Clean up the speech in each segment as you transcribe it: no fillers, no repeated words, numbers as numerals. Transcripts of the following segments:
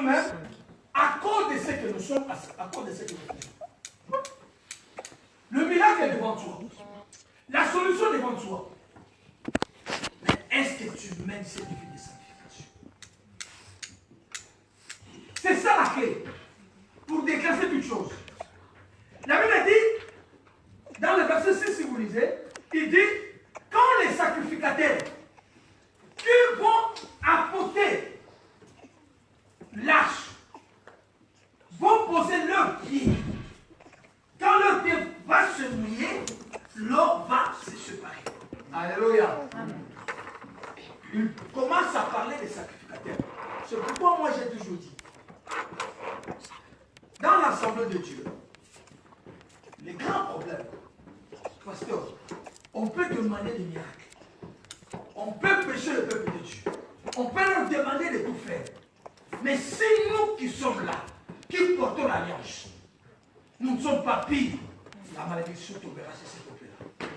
nous-mêmes à cause de ce que nous sommes, à cause de ce que nous faisons. Le miracle est devant toi. La solution est devant toi. Mais est-ce que tu mènes cette vie de sanctification? C'est ça la clé pour déclasser toute chose. La Bible dit, dans le verset 6, si vous lisez, il dit, quand les sacrificateurs qui vont apporter l'arche vont poser leurs pieds, quand leur pied va se mouiller, l'eau va se séparer. Alléluia. Il commence à parler des sacrificateurs. C'est pourquoi moi j'ai toujours dit, dans l'assemblée de Dieu, les grands problèmes, pasteur, on peut demander des miracles. On peut pécher le peuple de Dieu. On peut leur demander de tout faire. Mais c'est nous qui sommes là, qui portons l'alliance. Nous ne sommes pas pires. La malédiction tombera sur ce peuple-là.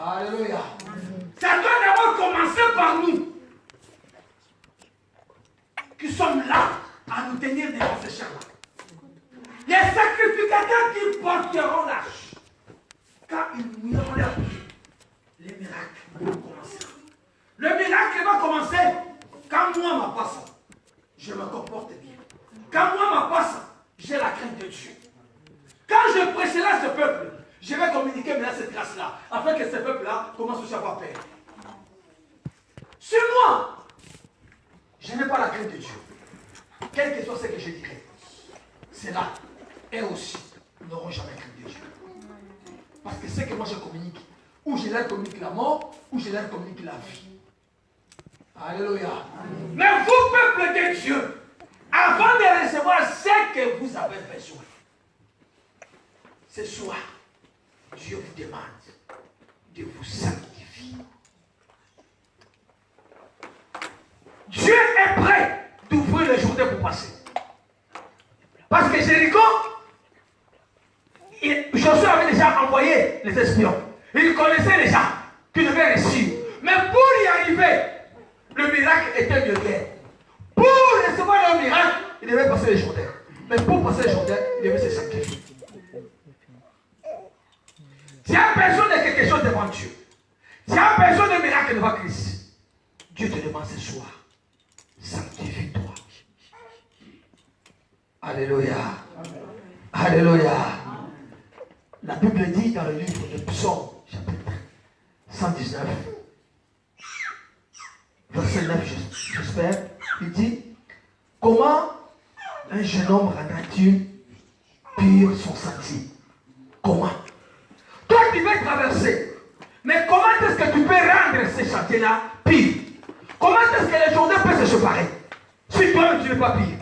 Alléluia. Ça doit d'abord commencer par nous, qui sommes là à nous tenir devant ces champs-là. Les sacrificateurs qui porteront l'arche, quand ils mouilleront leurs pieds, les miracles vont commencer. Le miracle va commencer quand moi, ma passe, je me comporte bien. Quand moi, ma passe, j'ai la crainte de Dieu. Quand je prêcherai à ce peuple, je vais communiquer maintenant cette grâce-là, afin que ce peuple-là commence aussi à avoir peur. Sur moi, je n'ai pas la crainte de Dieu. Quel que soit ce que je dirai, c'est là. Eux aussi n'auront jamais crainte de Dieu. Parce que c'est que moi je communique, ou je leur communique la mort, ou je leur communique la vie. Alléluia. Amen. Mais vous, peuple de Dieu, avant de recevoir ce que vous avez besoin, ce soir, Dieu vous demande de vous sanctifier. Dieu est prêt d'ouvrir le Jourdain pour passer. Parce que Jéricho, Josué avait déjà envoyé les espions. Il connaissait les gens qui devaient réussir. Mais pour y arriver, le miracle était de guerre. Pour recevoir le miracle, il devait passer le Jourdain. Mais pour passer le Jourdain, il devait se sanctifier. Tu as besoin de quelque chose devant Dieu. Tu as besoin de miracle devant Christ. Dieu te demande ce soir, sanctifie-toi. Alléluia. Alléluia. La Bible dit dans le livre de Psaume, chapitre 119, verset 9, j'espère, il dit, comment un jeune homme rendra-t-il pur son sentier? Comment? Toi tu veux traverser, mais comment est-ce que tu peux rendre ces chantiers-là purs? Comment est-ce que les journées peuvent se séparer si toi tu n'es pas pire?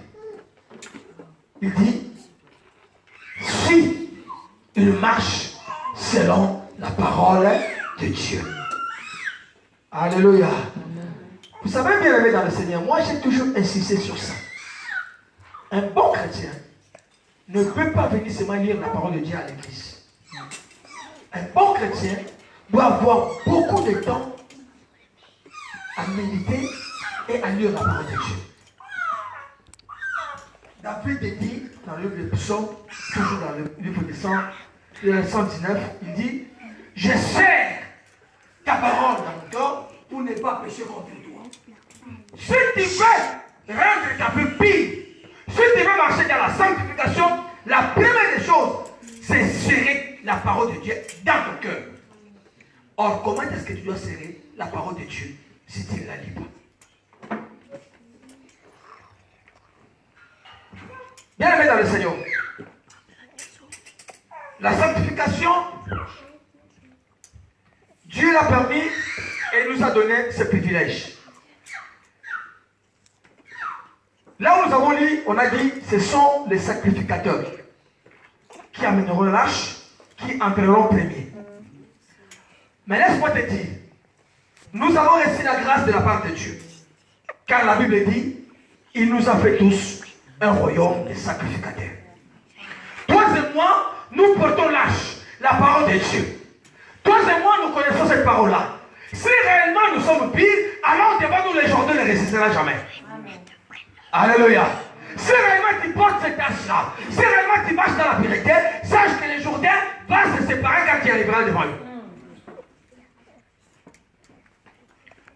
Il dit, si il marche selon la parole de Dieu. Alléluia. Vous savez, bien aimé dans le Seigneur, moi j'ai toujours insisté sur ça. Un bon chrétien ne peut pas venir seulement lire la parole de Dieu à l'église. Un bon chrétien doit avoir beaucoup de temps à méditer et à lire la parole de Dieu. David dit dans le livre de Psaume, toujours dans le livre de 119, il dit, je serre ta parole dans mon cœur pour ne pas pécher contre toi. Si tu veux rendre ta vie pire, si tu veux marcher dans la sanctification, la première des choses, c'est serrer la parole de Dieu dans ton cœur. Or, comment est-ce que tu dois serrer la parole de Dieu si tu ne la lis pas? Bien aimé dans le Seigneur, la sanctification, Dieu l'a permis et nous a donné ce privilège. Là où nous avons lu, on a dit, ce sont les sacrificateurs qui amèneront l'arche, qui entreront premiers. Mais laisse-moi te dire, nous avons reçu la grâce de la part de Dieu. Car la Bible dit, il nous a fait tous un royaume de sacrificateurs. Toi et moi, nous portons l'arche, la parole de Dieu. Toi et moi, nous connaissons cette parole-là. Si réellement nous sommes pires, alors devant nous les Jourdains ne résistera jamais. Alléluia. Si réellement tu portes cette tâche-là, si réellement tu marches dans la pureté, sache que le Jourdain va se séparer quand tu arriveras devant lui.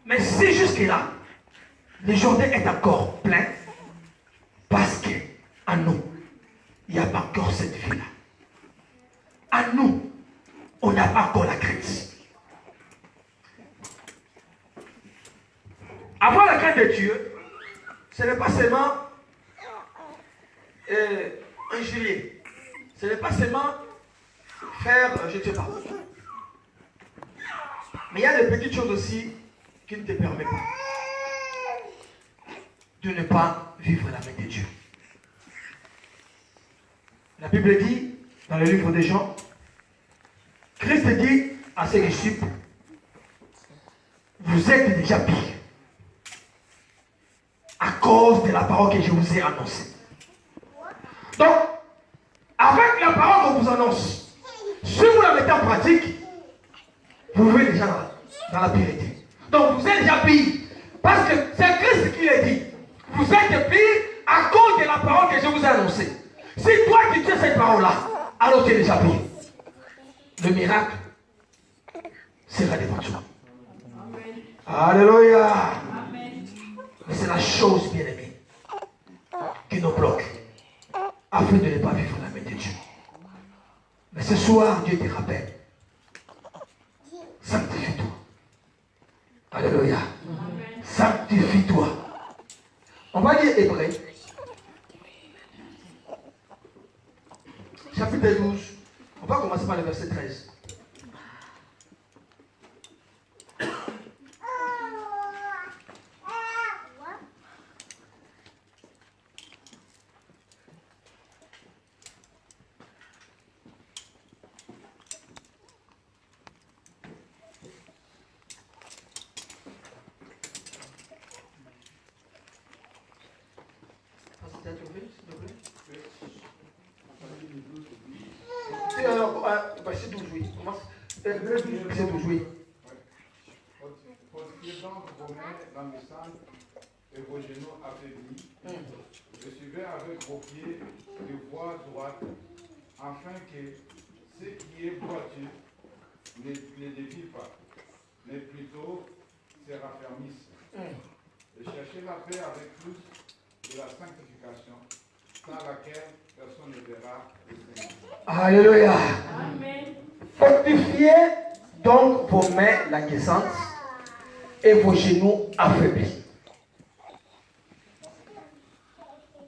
Mais si jusque-là, le Jourdain est encore plein, parce qu'en nous, il n'y a pas encore cette vie-là. En nous, on n'a pas encore la crainte. Avoir la crainte de Dieu, ce n'est pas seulement injurier. Ce n'est pas seulement faire, je ne sais pas. Mais il y a des petites choses aussi qui ne te permettent pas de ne pas vivre la main de Dieu. La Bible dit, dans le livre des Jean, Christ dit à ses disciples, vous êtes déjà pire à cause de la parole que je vous ai annoncée. Donc, avec la parole qu'on vous annonce, si vous la mettez en pratique, vous vivez déjà dans la pureté. Donc, vous êtes déjà pire. Parce que c'est Christ qui l'a dit. Vous êtes pire à cause de la parole que je vous ai annoncée. Si toi tu tiens cette parole-là, alors tu es déjà pire. Le miracle sera devant toi. Amen. Alléluia. Amen. Mais c'est la chose, bien aimée, qui nous bloque afin de ne pas vivre la main de Dieu. Mais ce soir, Dieu te rappelle. Sanctifie-toi. Alléluia. Sanctifie-toi. On va lire Hébreux. Chapitre 12. On va commencer par le verset 13. Verset 12, oui. Verset 12, oui. Fortifiez donc vos mains dans le sang et vos genoux affaiblis. Et suivez avec vos pieds de voie droite, afin que ce qui est boiteux ne dévie pas, mais plutôt se raffermisse. Et cherchez la paix avec tous et la sanctification, sans laquelle personne ne verra le Seigneur. Alléluia. Amen. Fortifiez donc vos mains languissantes et vos genoux affaiblis.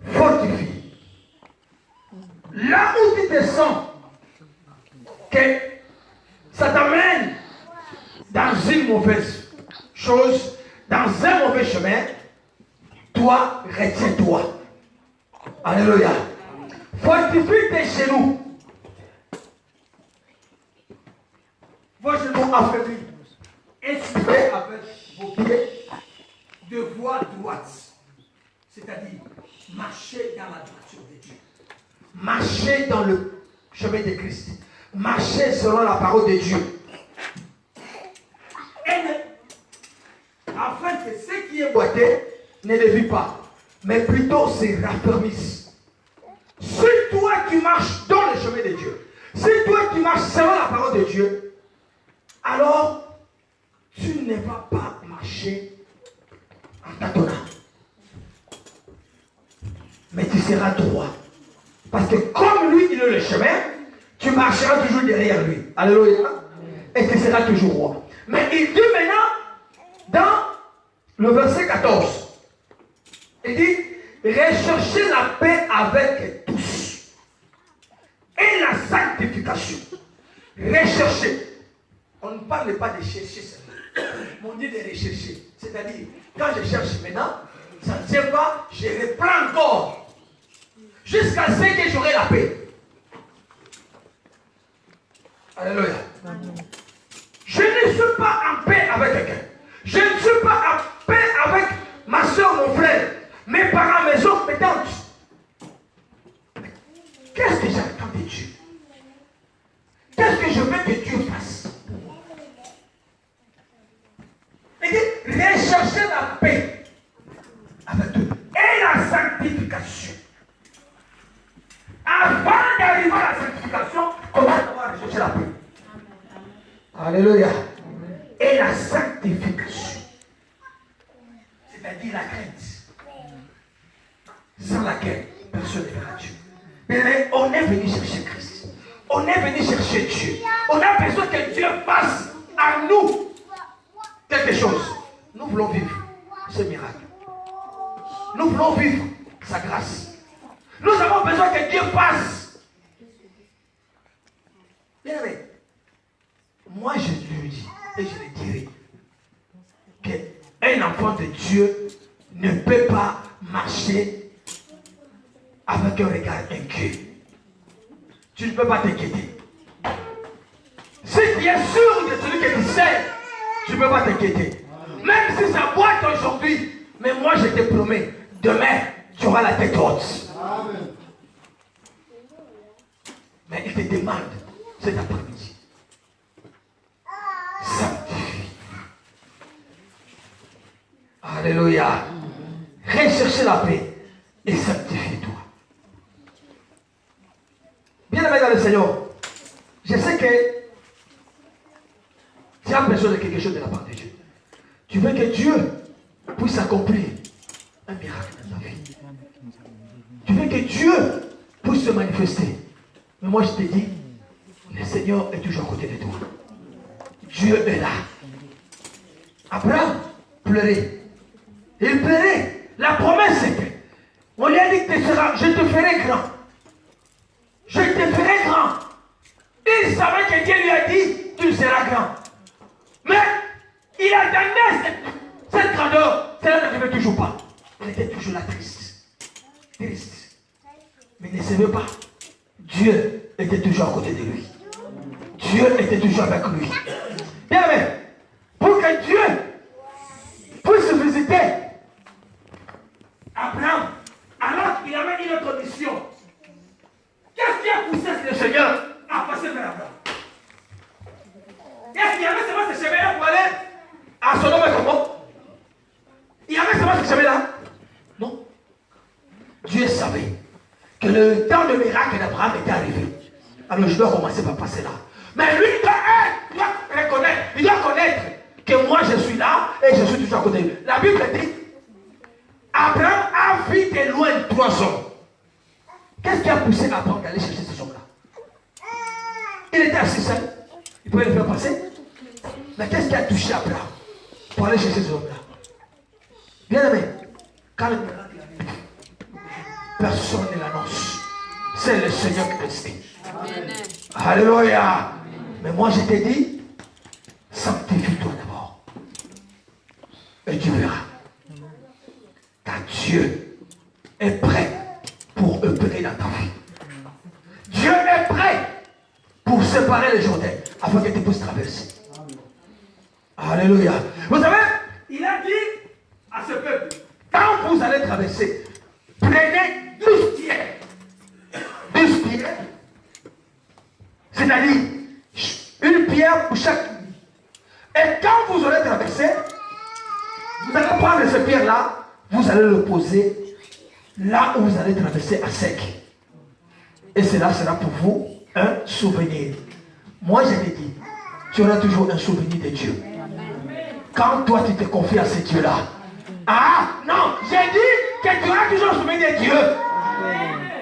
Fortifie. Là où tu te sens que ça t'amène dans une mauvaise chose, dans un mauvais chemin, toi, retiens-toi. Alléluia. Fortifie tes genoux. Vos genoux affaiblis. Et suivez avec vos pieds de voie droite. C'est-à-dire, marchez dans la droiture de Dieu. Marchez dans le chemin de Christ. Marchez selon la parole de Dieu. Afin que ce qui est boité ne le vit pas, mais plutôt se raffermisse. Si toi tu marches dans le chemin de Dieu, si toi tu marches selon la parole de Dieu, alors tu ne vas pas marcher en tâtonnant. Mais tu seras droit. Parce que comme lui, il est le chemin, tu marcheras toujours derrière lui. Alléluia. Et tu seras toujours droit. Mais il dit maintenant, dans le verset 14, il dit, recherchez la paix avec tous. Et la sanctification. Recherchez. On ne parle pas de chercher seulement. On dit de rechercher. C'est-à-dire, quand je cherche maintenant, ça ne tient pas, je reprends encore. Jusqu'à ce que j'aurai la paix. Alléluia. Je ne suis pas en paix avec quelqu'un. Je ne suis pas en paix avec ma soeur, mon frère, mes parents, mes oncles, mes tantes. Qu'est-ce que j'attends de Dieu? Qu'est-ce que je veux que Dieu fasse? Il dit, recherchez la paix avec eux. Et la sanctification. Avant d'arriver à la sanctification, on va devoir rechercher la paix. Alléluia. Et la sanctification, c'est-à-dire la crainte, sans laquelle personne ne verra Dieu. Mais on est venu chercher Christ. On est venu chercher Dieu. On a besoin que Dieu fasse à nous quelque chose. Nous voulons vivre ce miracle. Nous voulons vivre sa grâce. Nous avons besoin que Dieu fasse. Bien aimé, moi je lui dis et je le dirai qu'un enfant de Dieu ne peut pas marcher avec un regard inquiet. Tu ne peux pas t'inquiéter. Si tu es sûr de celui que tu sais, tu ne peux pas t'inquiéter. Même si ça boite aujourd'hui, mais moi je te promets, demain tu auras la tête haute. Mais il te demande cet après-midi, sanctifie. Alléluia. Recherchez la paix et sanctifie-toi. Bien aimé dans le Seigneur, je sais que tu as besoin de quelque chose de la part de Dieu. Tu veux que Dieu puisse accomplir un miracle dans ta vie. Tu veux que Dieu puisse se manifester. Mais moi je te dis, le Seigneur est toujours à côté de toi. Dieu est là. Abraham pleurait. Il pleurait. La promesse était, on lui a dit que je te ferai grand. Je te ferai grand. Il savait que Dieu lui a dit, tu seras grand. Mais il attendait cette grandeur. Cela ne venait toujours pas. Il était toujours là triste. Triste. Mais ne savait pas. Dieu était toujours à côté de lui. Dieu était toujours avec lui. Bien aimé, pour que Dieu puisse visiter Abraham, alors qu'il avait une autre mission, qu'est-ce qui a poussé le Seigneur à passer vers Abraham? Est-ce qu'il y avait seulement ce chemin-là pour aller à Sodome et Gomorrhe? Il y avait seulement ce chemin-là? Non. Dieu savait que le temps de miracle d'Abraham était arrivé. Alors je dois commencer par passer là. Mais lui, il doit reconnaître, il doit connaître que moi je suis là et je suis toujours à côté de lui. La Bible dit, Abraham a vu de loin 3 hommes. Qu'est-ce qui a poussé Abraham d'aller chercher ces hommes-là? Il était assis seul. Il pouvait les faire passer. Mais qu'est-ce qui a touché Abraham pour aller chercher ces hommes-là? Bien aimé, quand le miracle arrive, personne ne l'annonce. C'est le Seigneur qui décide. Alléluia. Mais moi je t'ai dit, sanctifie-toi d'abord. Et tu verras. Car Dieu est prêt pour œuvrer dans ta vie. Dieu est prêt pour séparer les Jourdain afin que tu puisses traverser. Alléluia. Vous savez, il a dit à ce peuple, quand vous allez traverser, prenez 12 pierres. 12 pierres. C'est-à-dire, une pierre pour chaque. Et quand vous aurez traversé, vous allez prendre cette pierre-là, vous allez le poser là où vous allez traverser à sec. Et cela sera pour vous un souvenir. Moi, je te dis, tu auras toujours un souvenir de Dieu. Quand toi, tu te confies à ce Dieu-là. Ah, non, j'ai dit que tu auras toujours un souvenir de Dieu.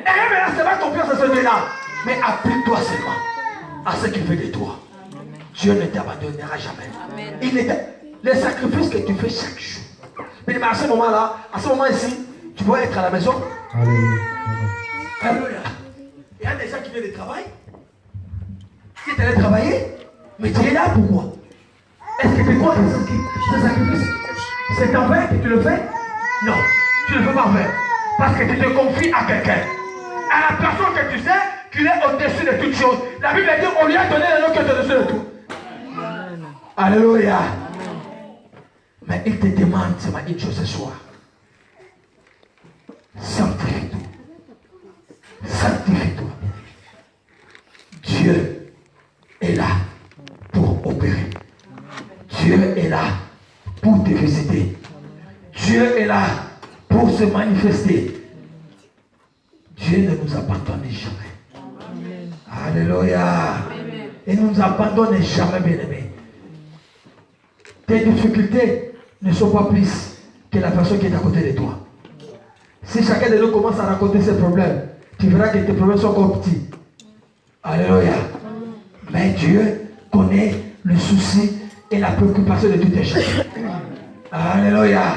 Et maintenant, c'est pas confiance à ce Dieu-là. Mais applique-toi seulement à ce qu'il fait de toi. Dieu ne t'abandonnera jamais. Les sacrifices que tu fais chaque jour. Mais à ce moment-là, à ce moment ici, tu dois être à la maison. Alléluia. Il y a des gens qui viennent de travail. Si tu allais travailler, mais tu es là pourquoi? Est-ce que tu crois que ce sacrifice, c'est en vain que tu le fais? Non, tu ne le fais pas en vain. Parce que tu te confies à quelqu'un. À la personne que tu sais qu'il est au-dessus de toutes choses. La Bible dit on lui a donné le nom qui est au-dessus de tout. Alléluia. Mais il te demande seulement une chose ce soir. Sanctifie-toi. Sanctifie-toi. Dieu est là pour opérer. Dieu est là pour te visiter. Dieu est là pour se manifester. Dieu ne nous abandonne jamais. Alléluia. Il ne nous abandonne jamais, bien-aimé. Tes difficultés ne sont pas plus que la personne qui est à côté de toi. Si chacun de nous commence à raconter ses problèmes, tu verras que tes problèmes sont encore petits. Alléluia. Mais Dieu connaît le souci et la préoccupation de tous tes chefs. Alléluia.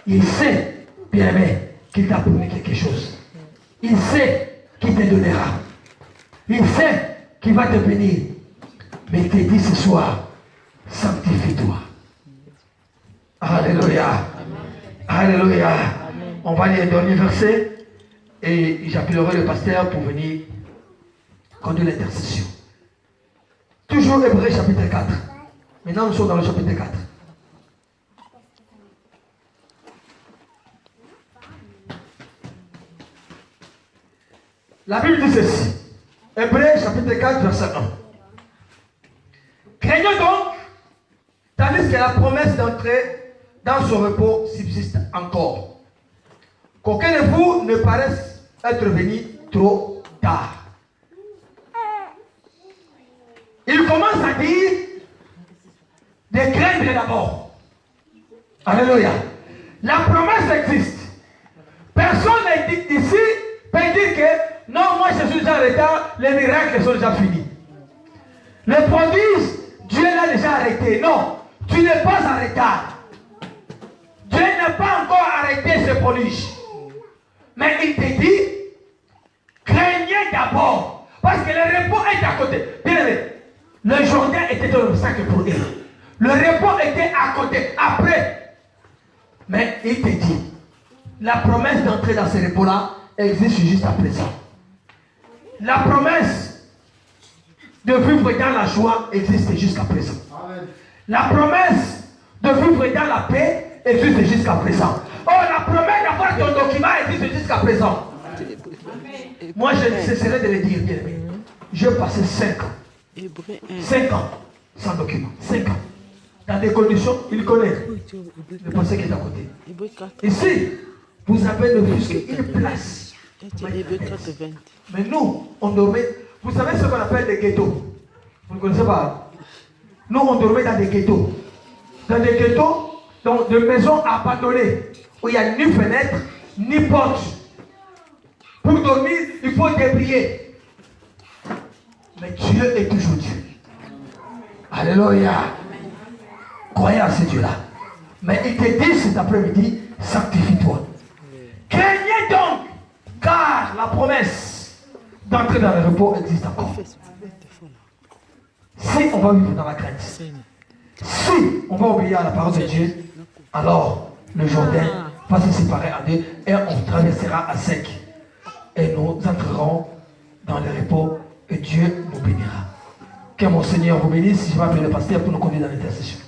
Il sait, bien-aimé, qu'il t'a promis quelque chose. Il sait qu'il te donnera. Il sait qu'il va te bénir. Mais il te dit ce soir, sanctifie-toi. Alléluia. Alléluia. On va lire le dernier verset et j'appellerai le pasteur pour venir conduire l'intercession. Toujours Hébreux chapitre 4. Maintenant nous sommes dans le chapitre 4. La Bible dit ceci. Hébreux chapitre 4 verset 1. Craignons donc, tandis que la promesse d'entrer dans ce repos subsiste encore, qu'aucun de vous ne paraisse être venu trop tard. Il commence à dire de craindre d'abord. Alléluia. La promesse existe. Personne ici peut dire que non, moi je suis déjà en retard, les miracles sont déjà finis. Le prodige, Dieu l'a déjà arrêté. Non, tu n'es pas en retard. Dieu n'a pas encore arrêté ce prodige. Mais il te dit, craignez d'abord. Parce que le repos est à côté. Bien aimé, le Jourdain était un obstacle pour eux. Le repos était à côté, après. Mais il te dit, la promesse d'entrer dans ce repos-là existe juste à présent. La promesse de vivre dans la joie existe jusqu'à présent. La promesse de vivre dans la paix existe jusqu'à présent. Oh, la promesse d'avoir ton document existe jusqu'à présent. Moi, je ne cesserai de le dire, bien aimé. J'ai passé 5 ans. 5 ans sans document. 5 ans. Dans des conditions, il connaît le passé qui est à côté. Ici, vous avez ne plus qu'une place. Mais nous, on dormait. Vous savez ce qu'on appelle des ghettos? Vous ne connaissez pas? Nous, on dormait dans des ghettos. Dans des ghettos, dans des maisons abandonnées, où il n'y a ni fenêtre, ni porte. Pour dormir, il faut débrier. Mais Dieu est toujours Dieu. Alléluia. Croyez à ce Dieu-là. Mais il te dit cet après-midi, sanctifie-toi. Craignez donc, car la promesse d'entrer dans le repos existe encore. Si on va vivre dans la crainte, si on va obéir à la parole de Dieu, alors le Jourdain va se séparer en deux et on traversera à sec. Et nous entrerons dans le repos et Dieu nous bénira. Que mon Seigneur vous bénisse. Je vais appeler le pasteur pour nous conduire dans l'intercession.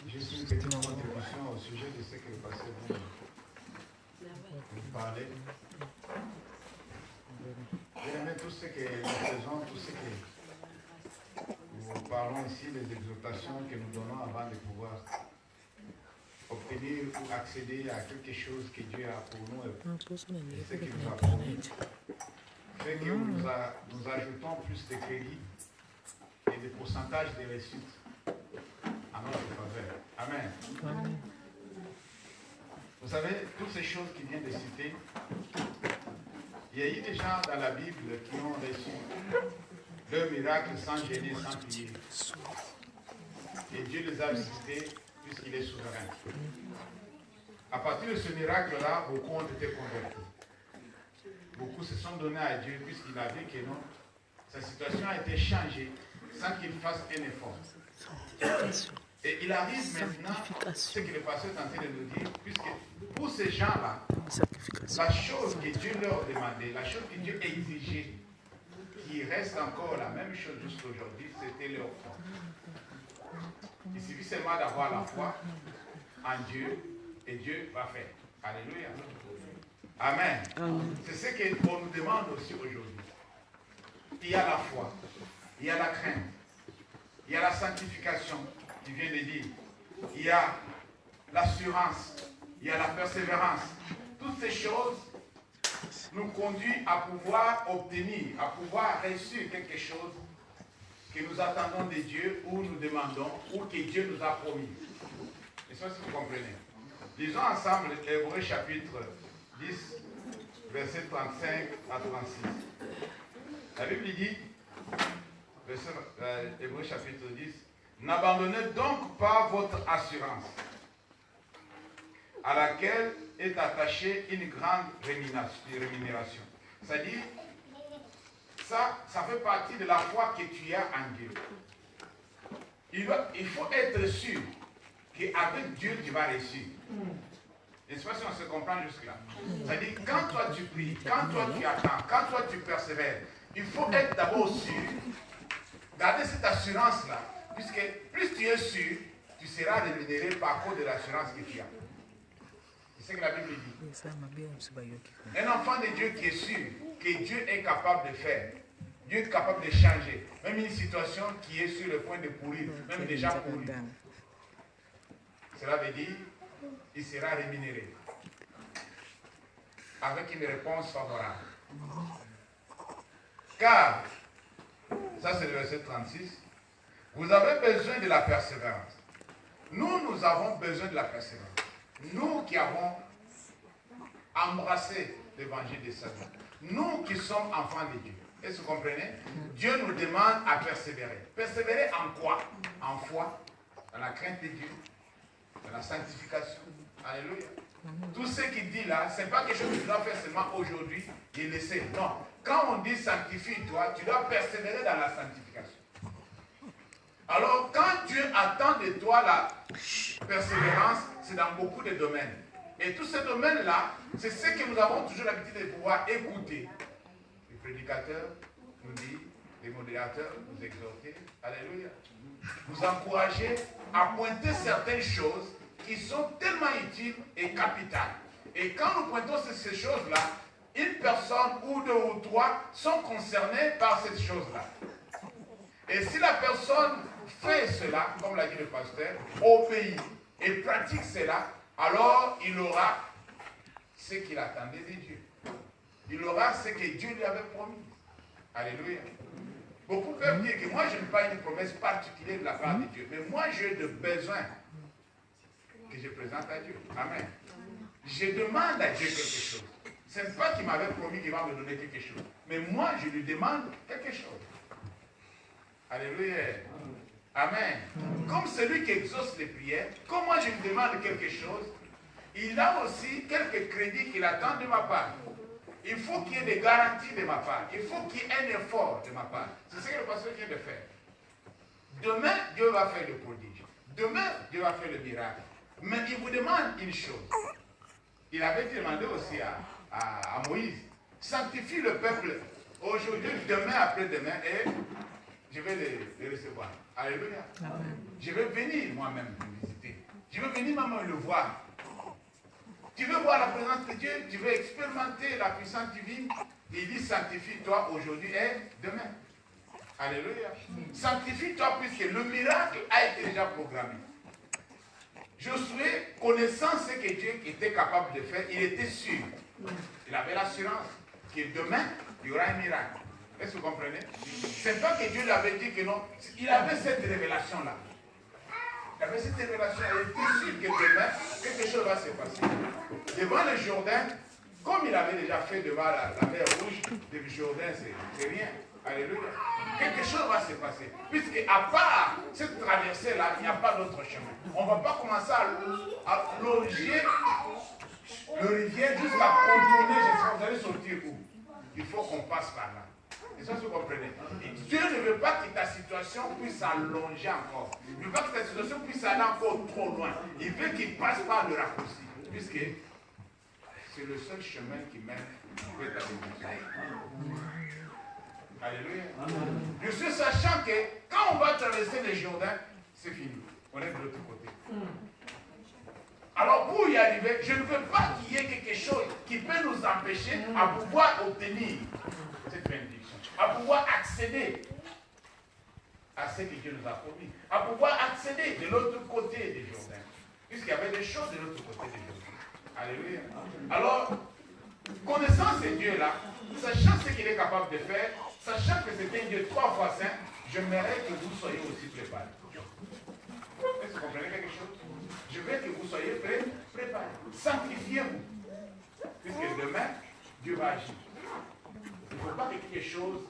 Juste une petite contribution au sujet de ce que le pasteur vient de parler. J'aime tout ce que nous faisons, tout ce que nous parlons ici, les exhortations que nous donnons avant de pouvoir obtenir ou accéder à quelque chose que Dieu a pour nous et ce qu'il nous a promis. Fait que nous ajoutons plus de crédit et de pourcentage de réussite à notre faveur. Amen. Amen. Vous savez, toutes ces choses qu'il vient de citer, il y a eu des gens dans la Bible qui ont reçu leur miracle sans gêner, sans prier. Et Dieu les a visités puisqu'il est souverain. À partir de ce miracle-là, beaucoup ont été convertis. Beaucoup se sont donnés à Dieu puisqu'il a vu que non, sa situation a été changée sans qu'il fasse un effort. Et il arrive maintenant, ce que le pasteur est en train de nous dire, puisque pour ces gens-là, la chose que Dieu leur demandait, la chose que Dieu exigeait, qui reste encore la même chose jusqu'à aujourd'hui, c'était leur foi. Il suffit seulement d'avoir la foi en Dieu et Dieu va faire. Alléluia. Amen. C'est ce qu'on nous demande aussi aujourd'hui. Il y a la foi, il y a la crainte, il y a la sanctification, qui vient de dire. Il y a l'assurance, il y a la persévérance. Toutes ces choses nous conduisent à pouvoir obtenir, à pouvoir réussir quelque chose que nous attendons de Dieu ou nous demandons ou que Dieu nous a promis. Et ça, si vous comprenez. Lisons ensemble Hébreux chapitre 10, verset 35 à 36. La Bible dit, Hébreux chapitre 10, n'abandonnez donc pas votre assurance, à laquelle est attachée une grande rémunération. C'est-à-dire, ça fait partie de la foi que tu as en Dieu. Il faut être sûr qu'avec Dieu, tu vas réussir. N'est-ce pas si on se comprend jusque-là? C'est-à-dire, quand toi tu pries, quand toi tu attends, quand toi tu persévères, il faut être d'abord sûr, garder cette assurance-là, puisque plus tu es sûr, tu seras rémunéré par cause de l'assurance que tu as. C'est ce que la Bible dit. Un enfant de Dieu qui est sûr que Dieu est capable de faire, Dieu est capable de changer, même une situation qui est sur le point de pourrir, même déjà pourrie. Cela veut dire il sera rémunéré avec une réponse favorable. Car, ça c'est le verset 36, vous avez besoin de la persévérance. Nous avons besoin de la persévérance. Nous qui avons embrassé l'évangile de salut. Nous qui sommes enfants de Dieu. Est-ce que vous comprenez? Dieu nous demande à persévérer. Persévérer en quoi? En foi, dans la crainte de Dieu, dans la sanctification. Alléluia. Tout ce qu'il dit là, ce n'est pas quelque chose que tu dois faire seulement aujourd'hui et laisser. Non. Quand on dit sanctifie-toi, tu dois persévérer dans la sanctification. Alors, quand Dieu attend de toi la persévérance, c'est dans beaucoup de domaines. Et tous ces domaines-là, c'est ce que nous avons toujours l'habitude de pouvoir écouter. Les prédicateurs nous disent, les modérateurs nous exhortent, alléluia. Nous encourager à pointer certaines choses qui sont tellement utiles et capitales. Et quand nous pointons ces choses-là, une personne ou deux ou trois sont concernés par cette chose-là. Et si la personne fait cela, comme l'a dit le pasteur, obéit et pratique cela, alors il aura ce qu'il attendait de Dieu. Il aura ce que Dieu lui avait promis. Alléluia. Beaucoup peuvent dire que moi je n'ai pas une promesse particulière de la part de Dieu, mais moi j'ai de besoins que je présente à Dieu. Amen. Je demande à Dieu quelque chose. Ce n'est pas qu'il m'avait promis qu'il va me donner quelque chose, mais moi je lui demande quelque chose. Alléluia. Amen. Comme celui qui exauce les prières, comme moi je lui demande quelque chose, il a aussi quelques crédits qu'il attend de ma part. Il faut qu'il y ait des garanties de ma part. Il faut qu'il y ait un effort de ma part. C'est ce que le pasteur vient de faire. Demain, Dieu va faire le prodige. Demain, Dieu va faire le miracle. Mais il vous demande une chose. Il avait demandé aussi à Moïse, sanctifie le peuple aujourd'hui, demain, après-demain, et je vais les recevoir. Alléluia. Amen. Je vais venir moi-même le visiter. Je vais venir moi-même le voir. Tu veux voir la présence de Dieu, tu veux expérimenter la puissance divine. Il dit sanctifie-toi aujourd'hui et demain. Alléluia. Sanctifie-toi puisque le miracle a été déjà programmé. Josué, connaissant ce que Dieu était capable de faire, il était sûr. Il avait l'assurance que demain, il y aura un miracle. Est-ce que vous comprenez? Ce n'est pas que Dieu lui avait dit que non. Il avait cette révélation-là. Il avait cette révélation. Il était sûr que demain, quelque chose va se passer. Devant le Jourdain, comme il avait déjà fait devant la mer rouge, le Jourdain, c'est rien. Alléluia. Quelque chose va se passer. Puisque à part cette traversée-là, il n'y a pas d'autre chemin. On ne va pas commencer à longer le rivière jusqu'à contourner. Vous allez sortir où? Il faut qu'on passe par là. Et ça, vous comprenez. Et Dieu ne veut pas que ta situation puisse s'allonger encore. Il ne veut pas que ta situation puisse aller encore trop loin. Il veut qu'il passe par le raccourci. Puisque c'est le seul chemin qui mène vers ta bénédiction. Alléluia. Je suis sachant que quand on va traverser le Jourdain, c'est fini. On est de l'autre côté. Alors pour y arriver, je ne veux pas qu'il y ait quelque chose qui peut nous empêcher à pouvoir obtenir cette bénédiction, à pouvoir accéder à ce que Dieu nous a promis, à pouvoir accéder de l'autre côté du Jourdain, puisqu'il y avait des choses de l'autre côté du Jourdain. Alléluia. Alors, connaissant ce Dieu-là, sachant ce qu'il est capable de faire, sachant que c'est un Dieu 3 fois saint, j'aimerais que vous soyez aussi préparés. Est-ce que vous comprenez quelque chose? Je veux que vous soyez préparés. Sanctifiez-vous. Puisque demain, Dieu va agir. Il ne faut pas que quelque chose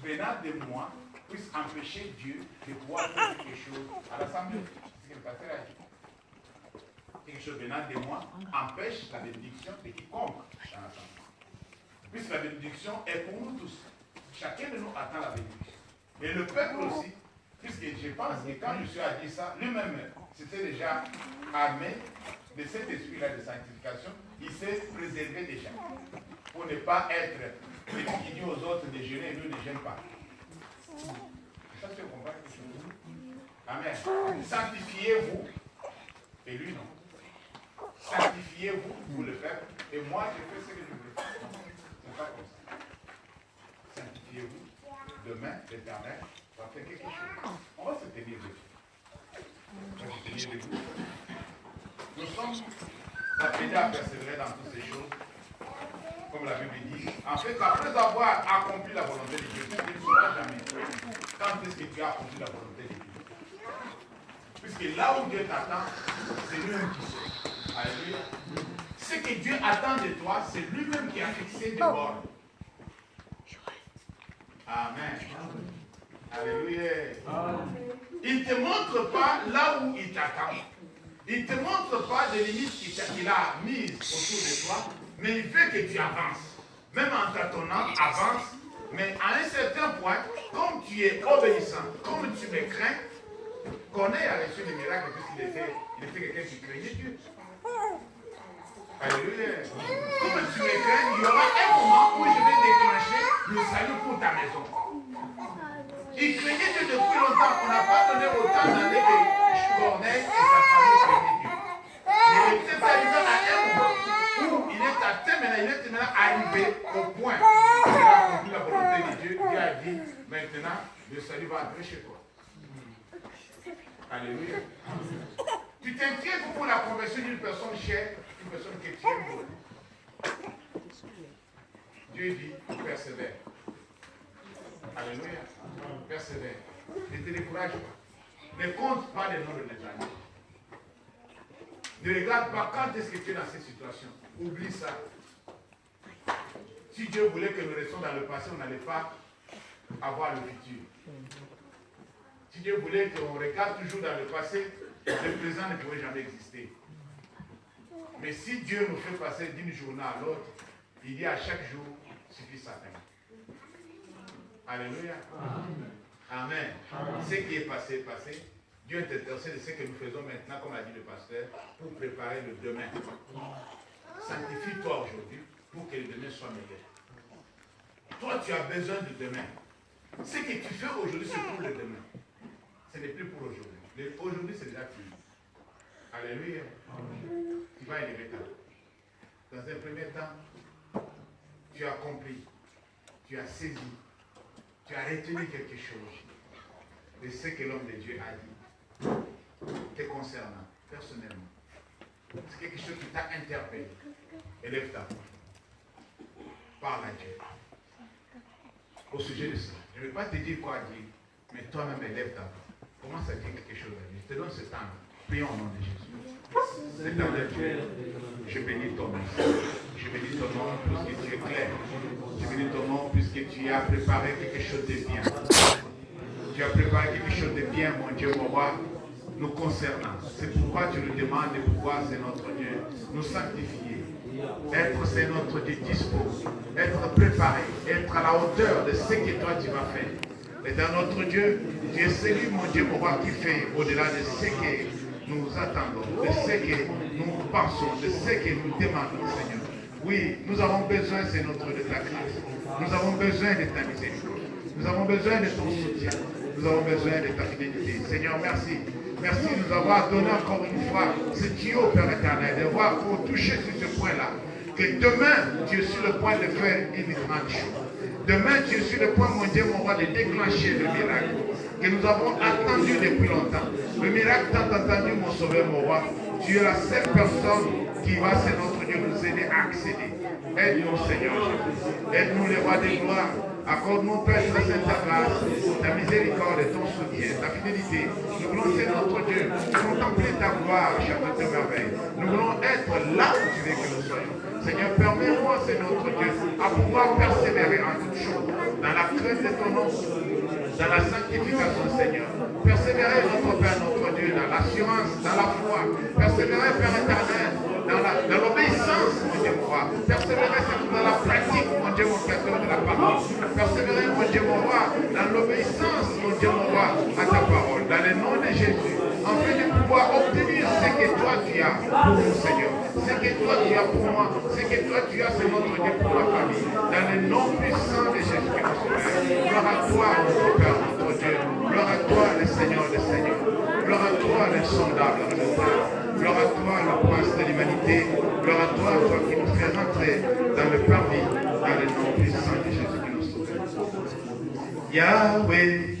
venant de moi puisse empêcher Dieu de pouvoir faire quelque chose à l'Assemblée. C'est ce que le pasteur a dit. Quelque chose venant de moi empêche la bénédiction de quiconque dans l'Assemblée. Puisque la bénédiction est pour nous tous. Chacun de nous attend la bénédiction. Et le peuple aussi, puisque je pense que quand je suis à dire ça, lui-même, c'était déjà armé de cet esprit-là de sanctification, il s'est préservé déjà. Pour ne pas être celui qui dit aux autres de jeûner et lui ne gêne pas. Ça, c'est comprendre quelque chose. Amen. Sanctifiez-vous. Et lui, non. Sanctifiez-vous pour le faire. Et moi, je fais ce que je veux. C'est pas comme ça. Sanctifiez-vous. Demain, l'Éternel va faire quelque chose. On va se tenir debout. On va se tenir debout. Nous sommes appelés à persévérer dans toutes ces choses. Comme la Bible dit, en fait, après avoir accompli la volonté de Dieu, tu ne sauras jamais quand est-ce que tu as accompli la volonté de Dieu. Puisque là où Dieu t'attend, c'est lui-même qui sait. Alléluia. Ce que Dieu attend de toi, c'est lui-même qui a fixé des bornes. Amen. Alléluia. Il ne te montre pas là où il t'attend. Il ne te montre pas des limites qu'il a mises autour de toi. Mais il veut que tu avances. Même en tâtonnant, avance. Mais à un certain point, comme tu es obéissant, comme tu me crains, Corneille a reçu des miracles puisqu'il était quelqu'un qui craignait Dieu. Alléluia. Comme tu me crains, il y aura un moment où je vais déclencher le salut pour ta maison. Il craignait Dieu depuis longtemps. On n'a pas donné autant d'années que Corneille et sa famille craignaient Dieu. Mais il était arrivé à un moment où il est maintenant arrivé au point où il a accompli la volonté de Dieu. Dieu a dit, maintenant, le salut va entrer chez toi. Alléluia. Tu t'inquiètes pour la conversion d'une personne chère, une personne que tu aimes. Dieu dit, persévère. Alléluia. Persévère. Ne te décourage pas. Ne compte pas les noms de tes amis. Ne regarde pas quand est-ce que tu es dans cette situation. Oublie ça. Si Dieu voulait que nous restions dans le passé, on n'allait pas avoir le futur. Si Dieu voulait qu'on regarde toujours dans le passé, le présent ne pourrait jamais exister. Mais si Dieu nous fait passer d'une journée à l'autre, il dit à chaque jour, suffit sa peine. Alléluia. Amen. Ce qui est passé, passé. Dieu est intéressé de ce que nous faisons maintenant, comme a dit le pasteur, pour préparer le demain. Sanctifie-toi aujourd'hui pour que le demain soit meilleur. Toi, tu as besoin de demain. Ce que tu fais aujourd'hui, c'est pour le demain. Ce n'est plus pour aujourd'hui. Aujourd'hui, c'est déjà fini. Alléluia. Tu vas élever ta main. Dans un premier temps, tu as compris, tu as saisi, tu as retenu quelque chose de ce que l'homme de Dieu a dit, te concernant, personnellement. C'est quelque chose qui t'a interpellé. Élève ta voix. Parle à Dieu. Au sujet de ça. Je ne vais pas te dire quoi dire, mais toi-même élève ta voix. Commence à dire quelque chose à Dieu. Je te donne ce temps. Prions au nom de Jésus. Éternel Dieu, je bénis ton nom. Je bénis ton nom puisque tu es clair. Je bénis ton nom puisque tu as préparé quelque chose de bien. Tu as préparé quelque chose de bien, mon Dieu, mon roi, nous concernant. C'est pourquoi tu nous demandes de pouvoir, c'est notre Dieu, nous sanctifier. Être, c'est notre Dieu, dispo. Être préparé. Être à la hauteur de ce que toi tu vas faire. Et dans notre Dieu, tu es celui, mon Dieu, mon roi, qui fait au-delà de ce que nous attendons, de ce que nous pensons, de ce que nous demandons, Seigneur. Oui, nous avons besoin, c'est notre de ta grâce. Nous avons besoin de ta miséricorde. Nous avons besoin de ton soutien. Nous avons besoin de ta fidélité. Seigneur, merci. Merci de nous avoir donné encore une fois ce tuyau, Père éternel, de voir pour toucher sur ce point-là. Que demain, tu es sur le point de faire une grande chose. Demain, tu es sur le point, mon Dieu, mon roi, de déclencher le miracle que nous avons attendu depuis longtemps. Le miracle tant entendu, mon sauveur, mon roi. Tu es la seule personne qui va, c'est notre Dieu, nous aider à accéder. Aide-nous, Seigneur Jésus. Aide-nous, les rois des gloires. Accorde-nous, Père, ta sainte grâce, ta miséricorde et ton soutien, ta fidélité. Nous voulons, c'est notre Dieu, contempler ta gloire, chacun de merveilles. Nous voulons être là où tu veux que nous soyons. Seigneur, permets-moi, c'est notre Dieu, à pouvoir persévérer en toutes choses, dans la crainte de ton nom, dans la sanctification, Seigneur. Persévérer, notre Père, notre Dieu, dans l'assurance, dans la foi. Persévérer, Père éternel, dans l'obéissance, mon Dieu, mon roi. Persévérer, c'est dans la pratique, mon Dieu, mon créateur de la parole. Persévérer, mon Dieu, mon roi, dans l'obéissance, mon Dieu, mon roi, à ta parole. Dans le nom de Jésus. Afin de pouvoir obtenir ce que toi tu as pour nous, Seigneur. Ce que toi tu as pour moi. Ce que toi tu as, c'est notre Dieu pour ma famille. Dans le nom puissant de Jésus-Christ, notre Père. Gloire à toi, notre Père, notre Dieu. Gloire à toi, le Seigneur des Seigneurs. Gloire à toi, l'insondable rédempteur. Gloire à toi, le prince de l'humanité. Gloire à toi, toi qui nous fais rentrer dans le parvis, dans le nom puissant de Jésus-Christ, notre Père. Yahweh.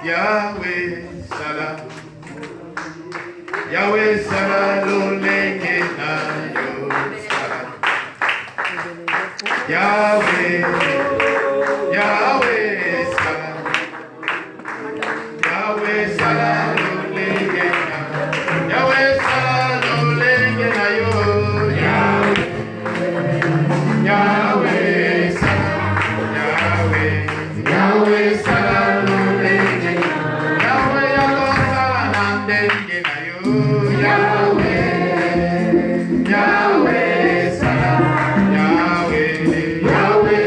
Yahweh Salah, Yahweh Salah, Lolenge na yo Salah, Yahweh, Yahweh Salah, Yahweh Salah, Lolenge na, Yahweh Salah, Lolenge na yo, Yahweh, Yahweh Salah, Yahweh, Yahweh Salah. Yahweh, Yahweh, Salah, Yahweh, Yahweh.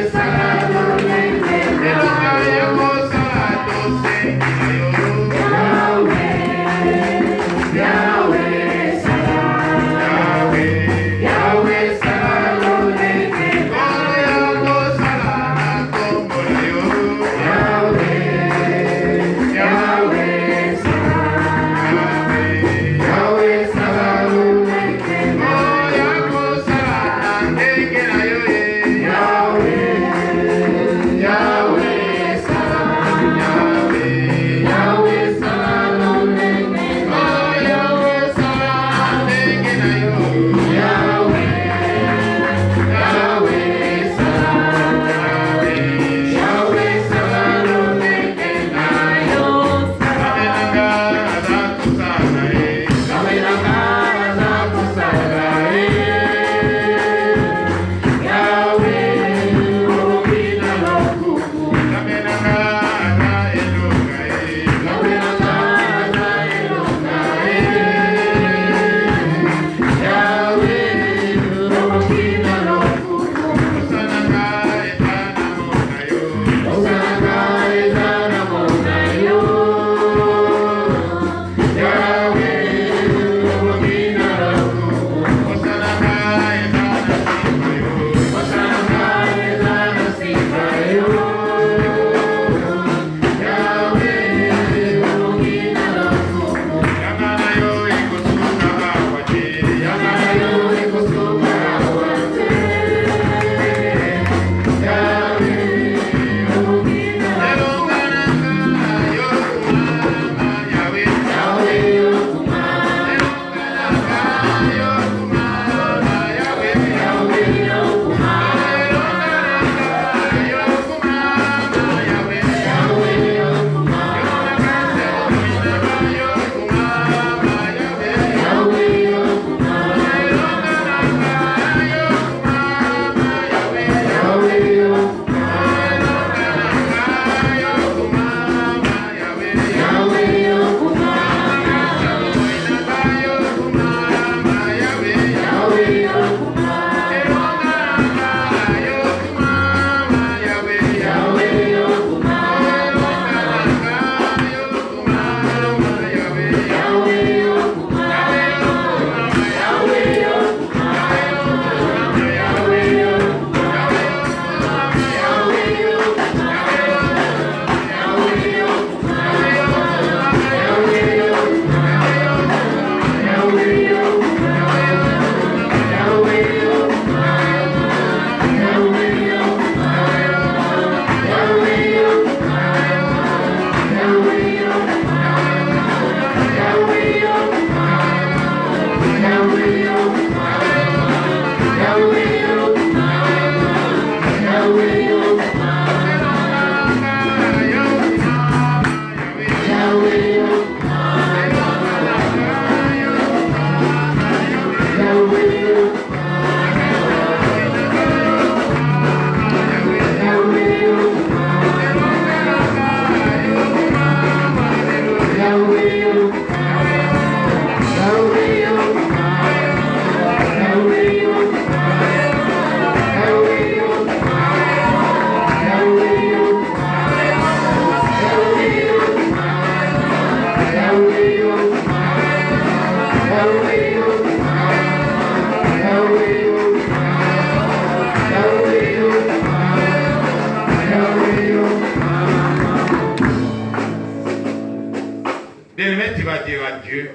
Maintenant, tu vas dire à Dieu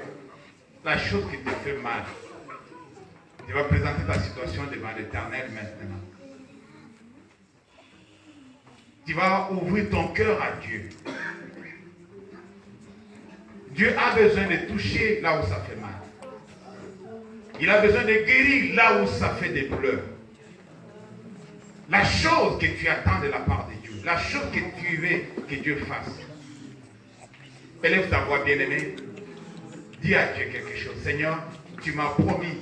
la chose qui te fait mal. Tu vas présenter ta situation devant l'Éternel maintenant. Tu vas ouvrir ton cœur à Dieu. Dieu a besoin de toucher là où ça fait mal. Il a besoin de guérir là où ça fait des pleurs. La chose que tu attends de la part de Dieu, la chose que tu veux que Dieu fasse. Élève ta voix bien-aimée. Dis à Dieu quelque chose. Seigneur, tu m'as promis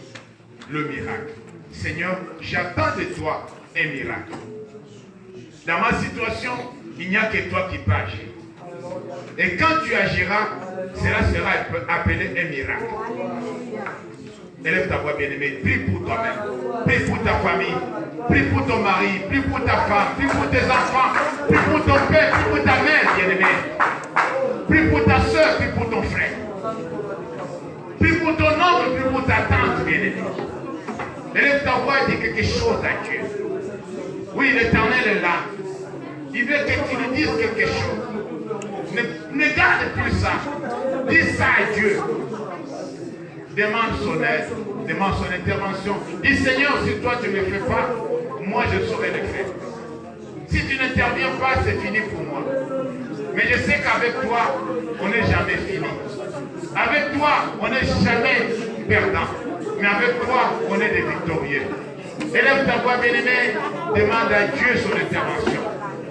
le miracle. Seigneur, j'attends de toi un miracle. Dans ma situation, il n'y a que toi qui peux agir. Et quand tu agiras, cela sera appelé un miracle. Élève ta voix bien-aimée. Prie pour toi-même. Prie pour ta famille. Prie pour ton mari. Prie pour ta femme. Prie pour tes enfants. Prie pour ton père. Prie pour ta mère bien-aimée. Prie pour ta soeur. Prie pour ton frère. Prie pour ton oncle. Prie pour ta tante bien-aimée. Élève ta voix et dis quelque chose à Dieu. Oui, l'Éternel est là. Il veut que tu lui dises quelque chose. Ne garde plus ça. Dis ça à Dieu. Demande son aide. Demande son intervention. Dis Seigneur, si toi tu ne me fais pas, moi je saurai le faire. Si tu n'interviens pas, c'est fini pour moi. Mais je sais qu'avec toi, on n'est jamais fini. Avec toi, on n'est jamais perdant. Mais avec toi, on est des victorieux. Élève ta voix bien-aimée, demande à Dieu son intervention.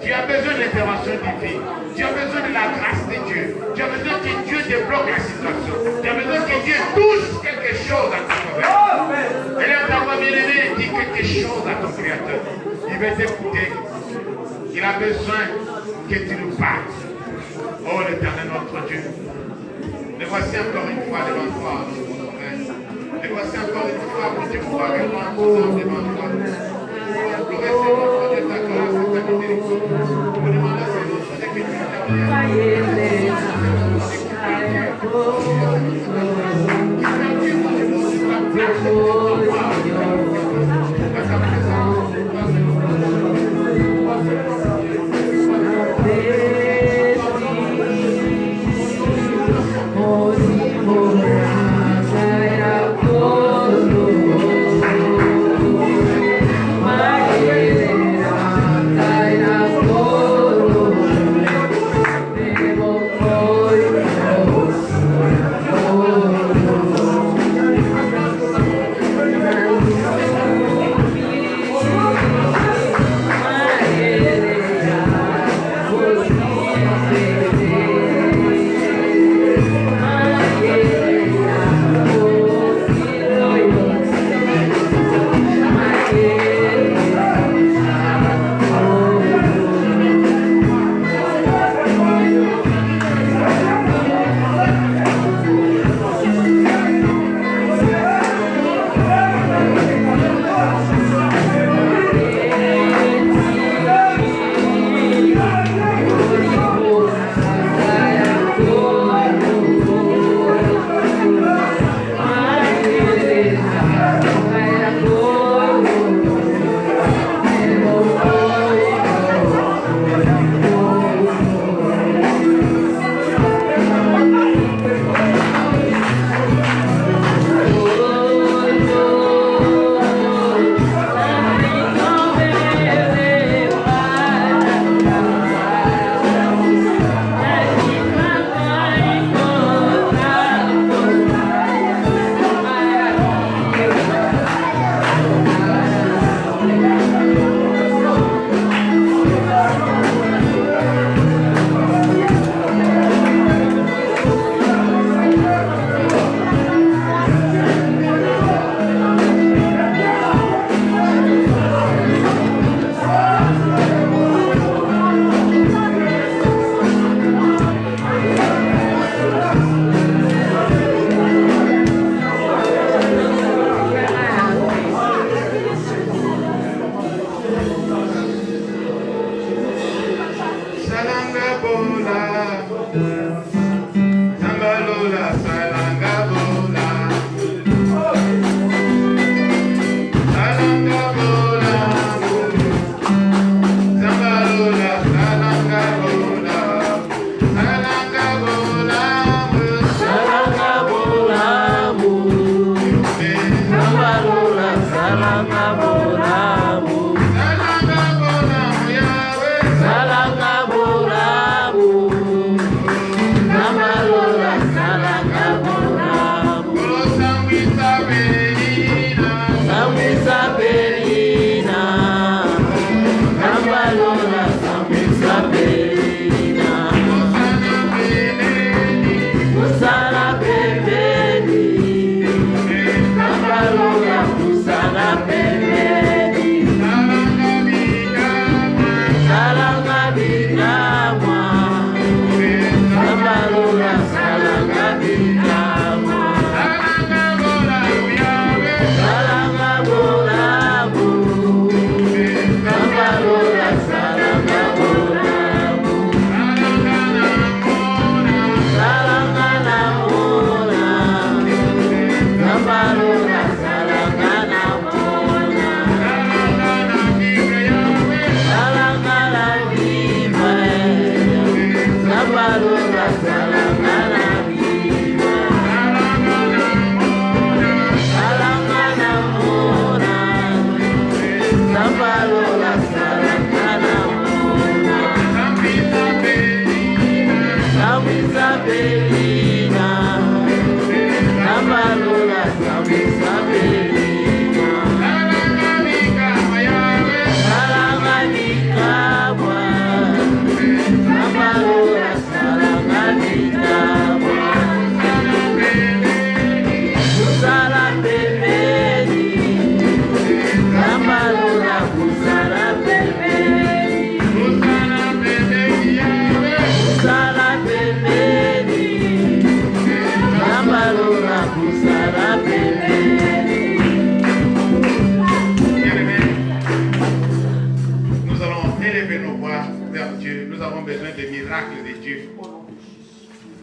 Tu as besoin de l'intervention divine. Tu as besoin de la grâce de Dieu. Tu as besoin que Dieu débloque la situation. Tu as besoin que Dieu touche quelque chose à ta faveur. Élève ta voix bien-aimée, dis quelque chose à ton Créateur. Il veut t'écouter. Il a besoin que tu nous parles. Oh l'Éternel notre Dieu. Le voici encore une fois devant toi. Le voici encore une fois pour Dieu pouvoir répondre devant toi. Glorifie notre Dieu, ta grâce et ta miséricorde. Nous demandons Seigneur, ce que tu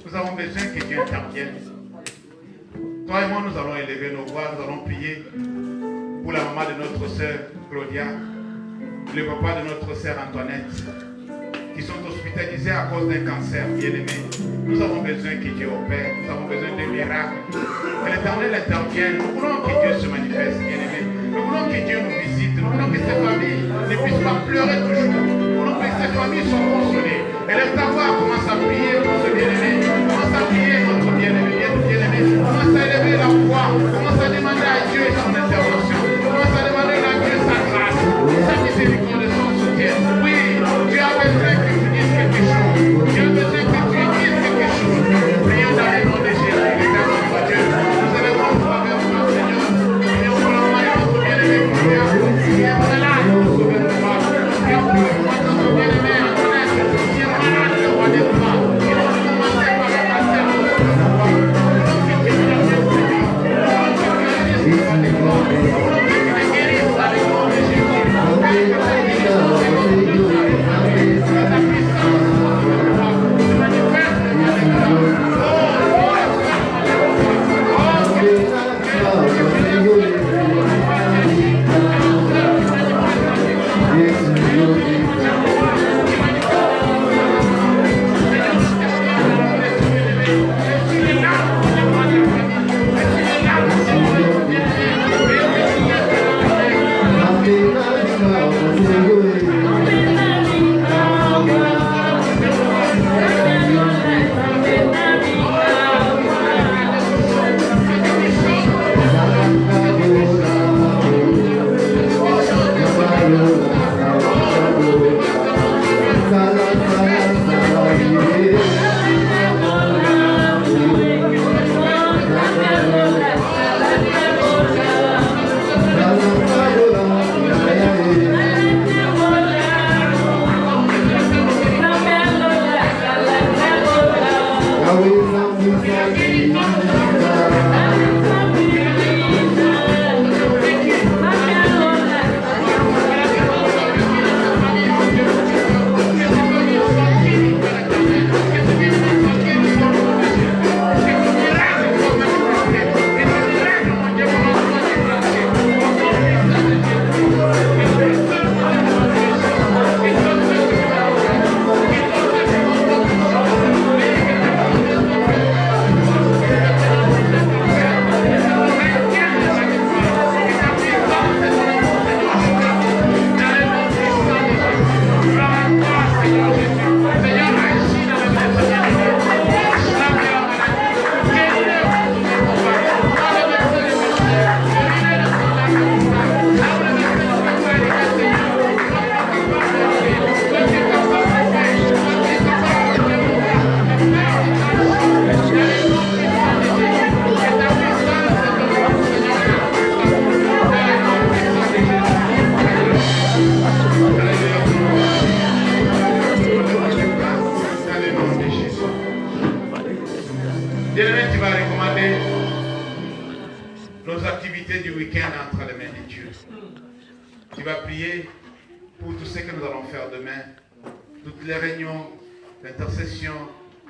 Nous avons besoin que Dieu intervienne. Toi et moi, nous allons élever nos voix, nous allons prier pour la maman de notre sœur Claudia, le papa de notre sœur Antoinette, qui sont hospitalisés à cause d'un cancer, bien-aimé. Nous avons besoin que Dieu opère, nous avons besoin de miracles. Que l'Éternel intervienne. Nous voulons que Dieu se manifeste, bien-aimé. Nous voulons que Dieu nous visite. Nous voulons que ces familles ne puissent pas pleurer toujours. Nous voulons que ces familles soient consolées. Et laisse ta voix commence à prier pour ce bien-aimé. Commence à prier notre bien-aimé, bien-aimé. Commence à élever la voix. Commence à demander à Dieu son intervention. Commence à demander à Dieu sa grâce, sa miséricorde et son soutien. Oui, tu as besoin que tu dises quelque chose. Tu as besoin que tu dises quelque chose. Prions dans le nom de Jésus, l'éternel notre Dieu. Nous élevons nos voix vers toi, Seigneur. Prions pour la maman de notre bien-aimé, qui est malade, nous sauvons-nous. Prions pour le roi de notre bien-aimé, Antoinette, qui est malade, le roi des rois. Qui va commencer par le cancer de notre foi. Nous voulons que tu nous amènes, Seigneur. Nous voulons que tu nous amènes, Seigneur. Nous voulons que tu nous guérisses dans le nom de Jésus.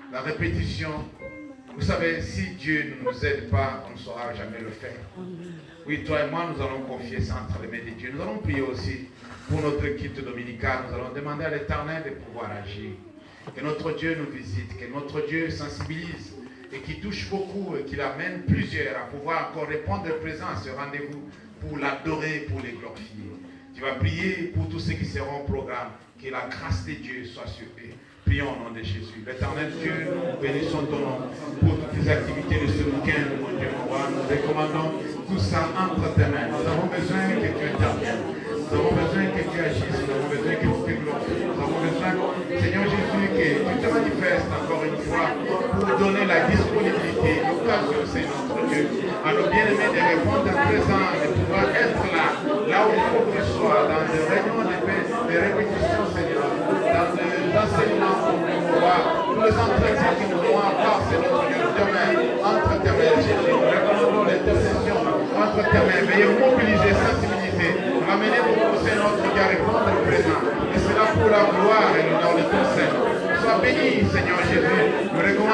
La répétition, vous savez, si Dieu ne nous aide pas, on ne saura jamais le faire. Oui, toi et moi, nous allons confier ça entre les mains de Dieu. Nous allons prier aussi pour notre équipe dominicale. Nous allons demander à l'Éternel de pouvoir agir. Que notre Dieu nous visite, que notre Dieu sensibilise et qui touche beaucoup et qu'il amène plusieurs à pouvoir encore répondre présent à ce rendez-vous pour l'adorer, pour les glorifier. Tu vas prier pour tous ceux qui seront au programme. Que la grâce de Dieu soit sur eux. Prions au nom de Jésus. L'éternel Dieu, nous bénissons ton nom pour toutes les activités de ce week-end, mon Dieu, mon roi. Nous recommandons tout ça entre tes mains. Nous avons besoin que tu interviennes. Nous avons besoin que tu agisses. Nous avons besoin que tu te glorifies. Nous avons besoin, Seigneur Jésus, que tu te manifestes encore une fois pour donner la disponibilité, l'occasion, Seigneur notre Dieu, à nos bien-aimés de répondre présent, de pouvoir être là où il faut que tu sois, dans des réunions de répétition, Seigneur, dans des enseignements pour nous voir, tous les entretiens que nous devons avoir, c'est notre Dieu, demain, entre tes mains, Jésus, nous recommandons l'intercession entre tes mains, veuillez mobiliser sensibilité, ramener beaucoup, Seigneur, notre Dieu, à répondre présent, et c'est là pour la gloire et l'honneur de ton Seigneur. Sois béni, Seigneur Jésus, nous recommandons